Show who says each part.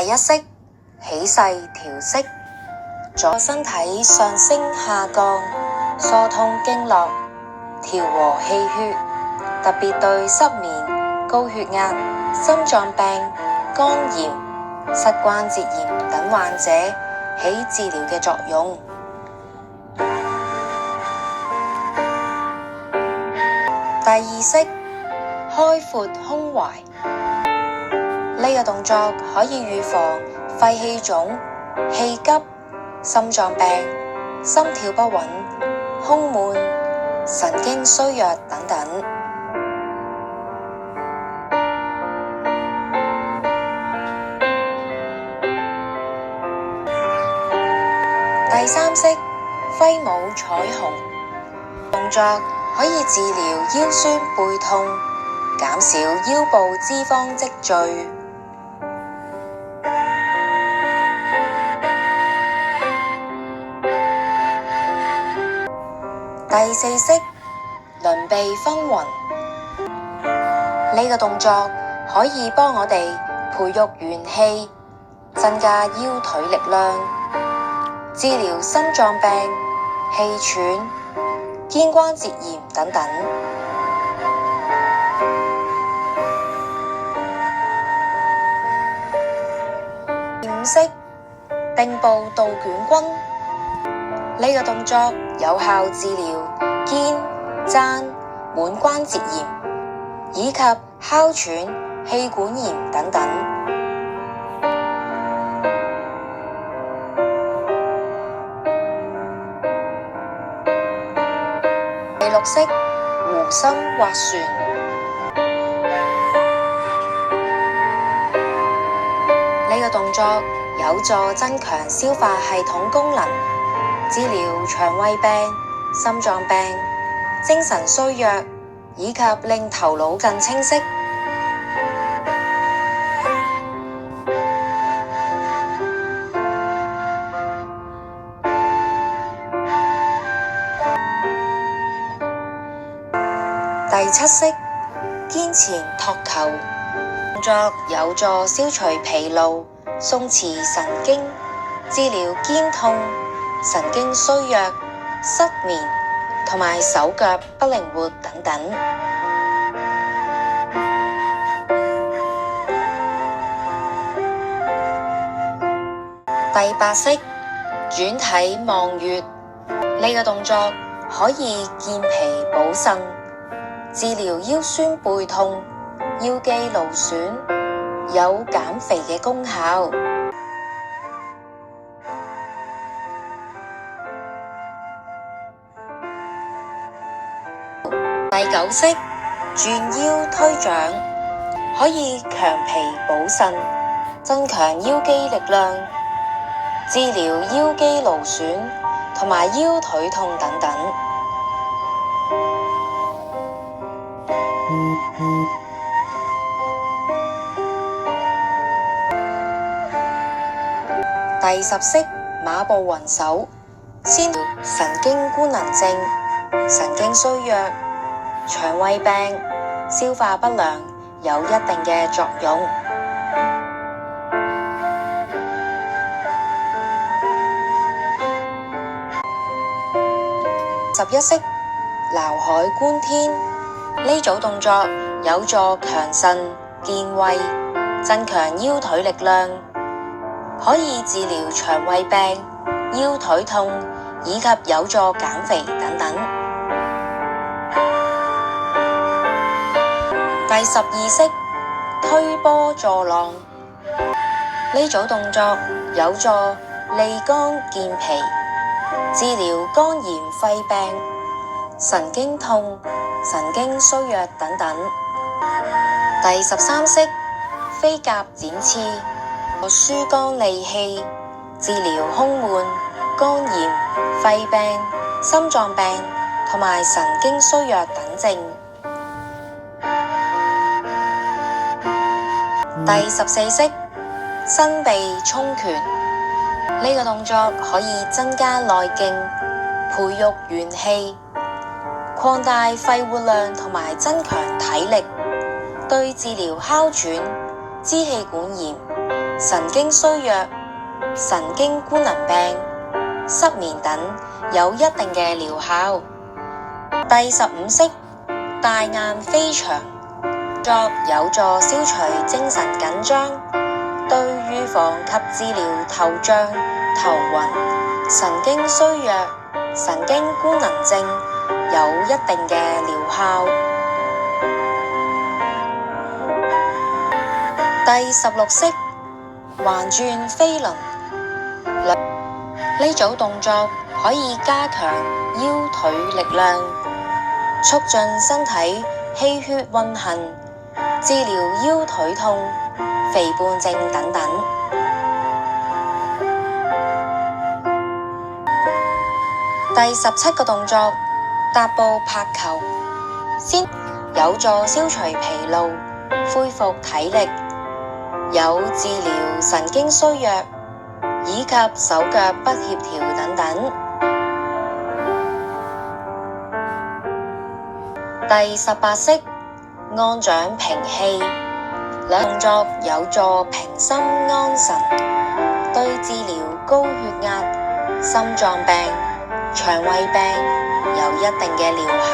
Speaker 1: 第一式起勢調息，助身體上升下降，疏通經絡，調和氣血，特別對失眠、高血壓、心臟病、肝炎、膝關節炎等患者起治療嘅作用。第二式開闊胸懷，呢個動作可以預防肺氣腫、氣急、心臟病、心跳不穩、胸悶、神經衰弱等等。第三式揮舞彩虹，動作可以治療腰酸背痛，減少腰部脂肪積聚。第四式輪臂分雲，呢個動作可以幫我哋培育元氣，增加腰腿力量，治療心臟病、氣喘、肩關節炎等等。第五式定步倒捲弓，呢個動作有效治療肩、踭、腕關節炎，以及哮喘、氣管炎等等。第六式弧心划船，呢個動作有助增強消化系統功能，治療腸胃病、心臟病、精神衰弱，以及令頭腦更清晰。第七式肩前托球，動作有助消除疲勞、鬆弛神經，治療肩痛、神經衰弱、失眠同埋手腳不靈活等等。第八式轉體望月，呢個動作可以健脾補腎，治療腰酸背痛、腰肌勞損，有減肥嘅功效。第九式轉腰推掌，可以強脾補腎，增強腰肌力量，治療腰肌勞損同埋腰腿痛等等。第十式馬步雲手，先療神經官能症、神經衰弱、腸胃病、消化不良有一定嘅作用。11式遶海觀天，呢組動作有助強腎健胃，增強腰腿力量，可以治療腸胃病、腰腿痛，以及有助減肥等等。第12式推波助浪，呢組動作有助利肝健脾，治療肝炎、肺病、神經痛、神經衰弱等等。第13式飛甲展翅，疏肝利氣，治療胸悶、肝炎、肺病、心臟病同埋神經衰弱等症。第14式伸臂衝拳，呢個動作可以增加內勁，培育元氣，擴大肺活量同埋增強體力，對治療哮喘、支氣管炎、神經衰弱、神經官能病、失眠等有一定嘅療效。第15式大雁飛翔，作有助消除精神緊張，對預防及治療頭脹、頭暈、神經衰弱、神經官能症有一定嘅療效。第16式環轉飛輪，呢組動作可以加強腰腿力量，促進身體氣血運行，治療腰腿痛、肥胖症等等。第17個動作踏步拍球，先有助消除疲勞、恢復體力，有治療神經衰弱以及手腳不協調等等。第18式按掌平氣，兩動作有助平心安神，對治療高血壓、心臟病、腸胃病有一定嘅療效。